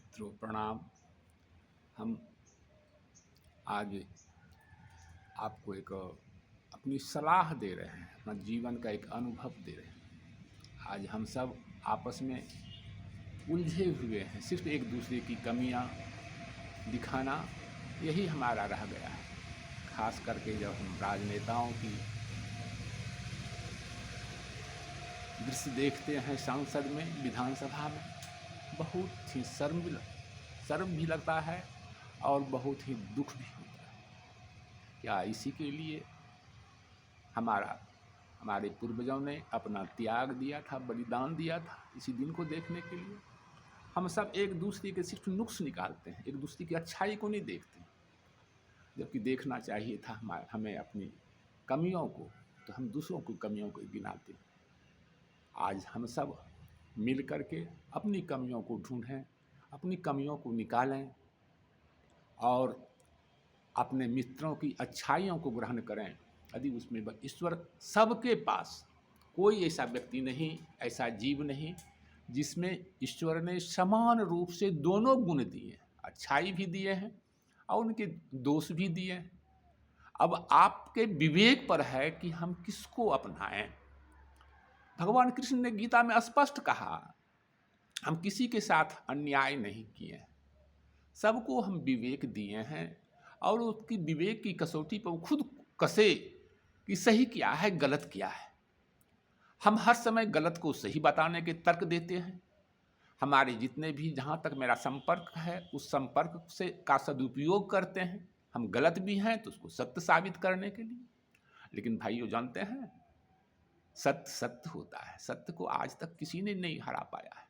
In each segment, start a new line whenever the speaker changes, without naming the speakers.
मित्रों प्रणाम। हम आज आपको एक अपनी सलाह दे रहे हैं, अपना जीवन का एक अनुभव दे रहे हैं। आज हम सब आपस में उलझे हुए हैं, सिर्फ एक दूसरे की कमियां दिखाना यही हमारा रह गया है। खास करके जब हम राजनेताओं की दृश्य देखते हैं संसद में, विधानसभा में, बहुत ही शर्म भी लगता है और बहुत ही दुख भी होता है। क्या इसी के लिए हमारे पूर्वजों ने अपना त्याग दिया था, बलिदान दिया था, इसी दिन को देखने के लिए? हम सब एक दूसरे के सिर्फ नुक्स निकालते हैं, एक दूसरे की अच्छाई को नहीं देखते, जबकि देखना चाहिए था हमें अपनी कमियों को। तो हम दूसरों की कमियों को गिनाते। आज हम सब मिल कर के अपनी कमियों को ढूंढें, अपनी कमियों को निकालें और अपने मित्रों की अच्छाइयों को ग्रहण करें। यदि उसमें ईश्वर, सबके पास कोई ऐसा व्यक्ति नहीं, ऐसा जीव नहीं जिसमें ईश्वर ने समान रूप से दोनों गुण दिए, अच्छाई भी दिए हैं और उनके दोष भी दिए हैं। अब आपके विवेक पर है कि हम किसको अपनाएं। भगवान कृष्ण ने गीता में स्पष्ट कहा, हम किसी के साथ अन्याय नहीं किए, सबको हम विवेक दिए हैं और उसकी विवेक की कसौटी पर वो खुद कसे कि सही क्या है, गलत क्या है। हम हर समय गलत को सही बताने के तर्क देते हैं। हमारे जितने भी, जहाँ तक मेरा संपर्क है, उस संपर्क से का सदुपयोग करते हैं। हम गलत भी हैं तो उसको सत्य साबित करने के लिए। लेकिन भाइयों, जानते हैं, सत्य सत्य होता है, सत्य को आज तक किसी ने नहीं हरा पाया है।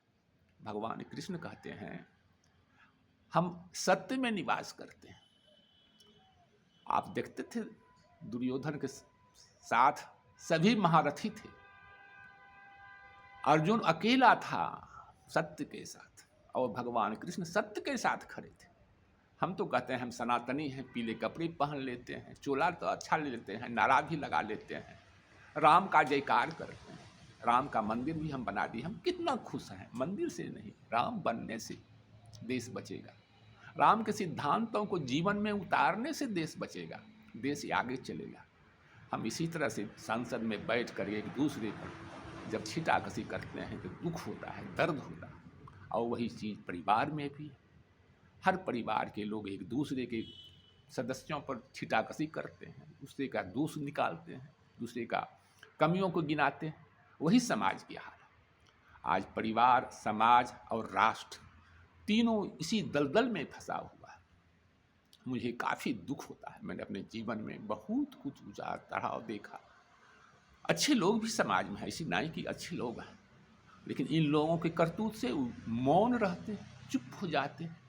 भगवान कृष्ण कहते हैं, हम सत्य में निवास करते हैं। आप देखते थे दुर्योधन के साथ सभी महारथी थे, अर्जुन अकेला था सत्य के साथ, और भगवान कृष्ण सत्य के साथ खड़े थे। हम तो कहते हैं हम सनातनी हैं, पीले कपड़े पहन लेते हैं, चोला तो अच्छा ले लेते हैं, नारा भी लगा लेते हैं, राम का जयकार करते हैं, राम का मंदिर भी हम बना दिए। हम कितना खुश हैं, मंदिर से नहीं, राम बनने से देश बचेगा। राम के सिद्धांतों को जीवन में उतारने से देश बचेगा, देश आगे चलेगा। हम इसी तरह से संसद में बैठ कर एक दूसरे पर जब छीटाकशी करते हैं तो दुख होता है, दर्द होता है। और वही चीज़ परिवार में भी, हर परिवार के लोग एक दूसरे के सदस्यों पर छीटाकशी करते हैं, दूसरे का दोष निकालते हैं, दूसरे का कमियों को गिनाते हैं। वही समाज की हाल है। आज परिवार, समाज और राष्ट्र तीनों इसी दलदल में फंसा हुआ है। मुझे काफ़ी दुख होता है। मैंने अपने जीवन में बहुत कुछ उतार चढ़ाव देखा। अच्छे लोग भी समाज में हैं, ऐसी नहीं कि अच्छे लोग हैं, लेकिन इन लोगों के करतूत से मौन रहते हैं, चुप हो जाते हैं।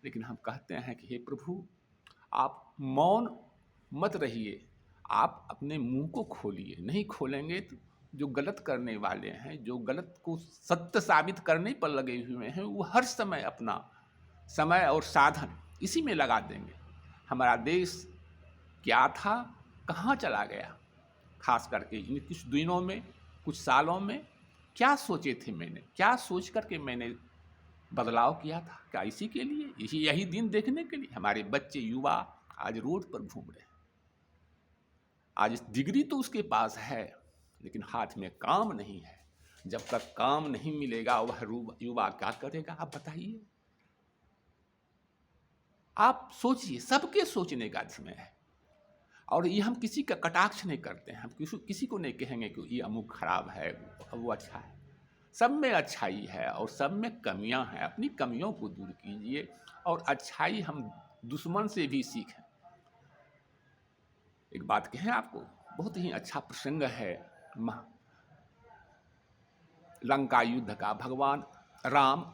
लेकिन हम कहते हैं कि हे प्रभु, आप मौन मत रहिए, आप अपने मुंह को खोलिए। नहीं खोलेंगे तो जो गलत करने वाले हैं, जो गलत को सत्य साबित करने पर लगे हुए हैं, वो हर समय अपना समय और साधन इसी में लगा देंगे। हमारा देश क्या था, कहाँ चला गया। खास करके इन कुछ दिनों में, कुछ सालों में क्या सोचे थे मैंने, क्या सोच करके मैंने बदलाव किया था? क्या इसी के लिए, यही दिन देखने के लिए? हमारे बच्चे, युवा आज रोड पर घूम रहे हैं। आज डिग्री तो उसके पास है, लेकिन हाथ में काम नहीं है। जब तक काम नहीं मिलेगा वह युवा क्या करेगा, आप बताइए। आप सोचिए, सबके सोचने का समय है। और ये हम किसी का कटाक्ष नहीं करते हैं, हम किसी को नहीं कहेंगे कि ये अमुक खराब है, वो अच्छा है। सब में अच्छाई है और सब में कमियां हैं। अपनी कमियों को दूर कीजिए और अच्छाई हम दुश्मन से भी सीखें। एक बात कहें आपको, बहुत ही अच्छा प्रसंग है लंका युद्ध का। भगवान राम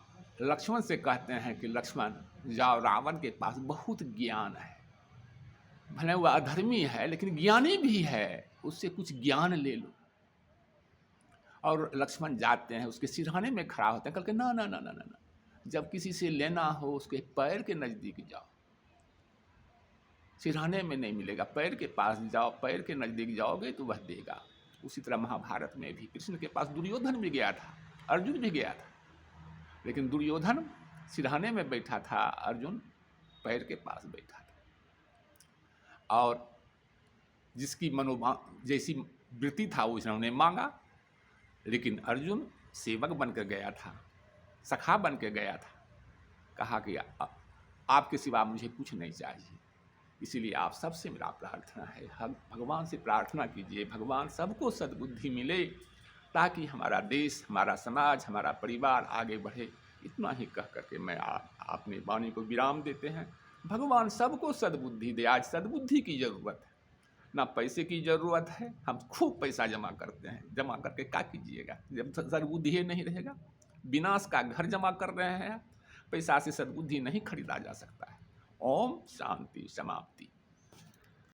लक्ष्मण से कहते हैं कि लक्ष्मण जाओ, रावण के पास बहुत ज्ञान है, भले वह अधर्मी है लेकिन ज्ञानी भी है, उससे कुछ ज्ञान ले लो। और लक्ष्मण जाते हैं, उसके सिरहाने में खड़ा होते हैं, कहते ना ना ना ना ना, जब किसी से लेना हो उसके पैर के नज़दीक जाओ, सिरहाने में नहीं मिलेगा, पैर के पास जाओ, पैर के नज़दीक जाओगे तो वह देगा। उसी तरह महाभारत में भी कृष्ण के पास दुर्योधन भी गया था, अर्जुन भी गया था, लेकिन दुर्योधन सिरहाने में बैठा था, अर्जुन पैर के पास बैठा था। और जिसकी जैसी वृत्ति था उसने मांगा, लेकिन अर्जुन सेवक बनकर गया था, सखा बन के गया था। कहा कि आपके सिवा मुझे कुछ नहीं चाहिए, इसीलिए आप सबसे मेरा प्रार्थना है, हम भगवान से प्रार्थना कीजिए, भगवान सबको सद्बुद्धि मिले ताकि हमारा देश, हमारा समाज, हमारा परिवार आगे बढ़े। इतना ही कह करके मैं अपने वाणी को विराम देते हैं। भगवान सबको सद्बुद्धि दे। आज सद्बुद्धि की ज़रूरत है, ना पैसे की ज़रूरत है। हम खूब पैसा जमा करते हैं, जमा करके क्या कीजिएगा जब सद्बुद्धि ही नहीं रहेगा। विनाश का घर जमा कर रहे हैं, पैसा से सद्बुद्धि नहीं खरीदा जा सकता है। ओम शांति समाप्ति।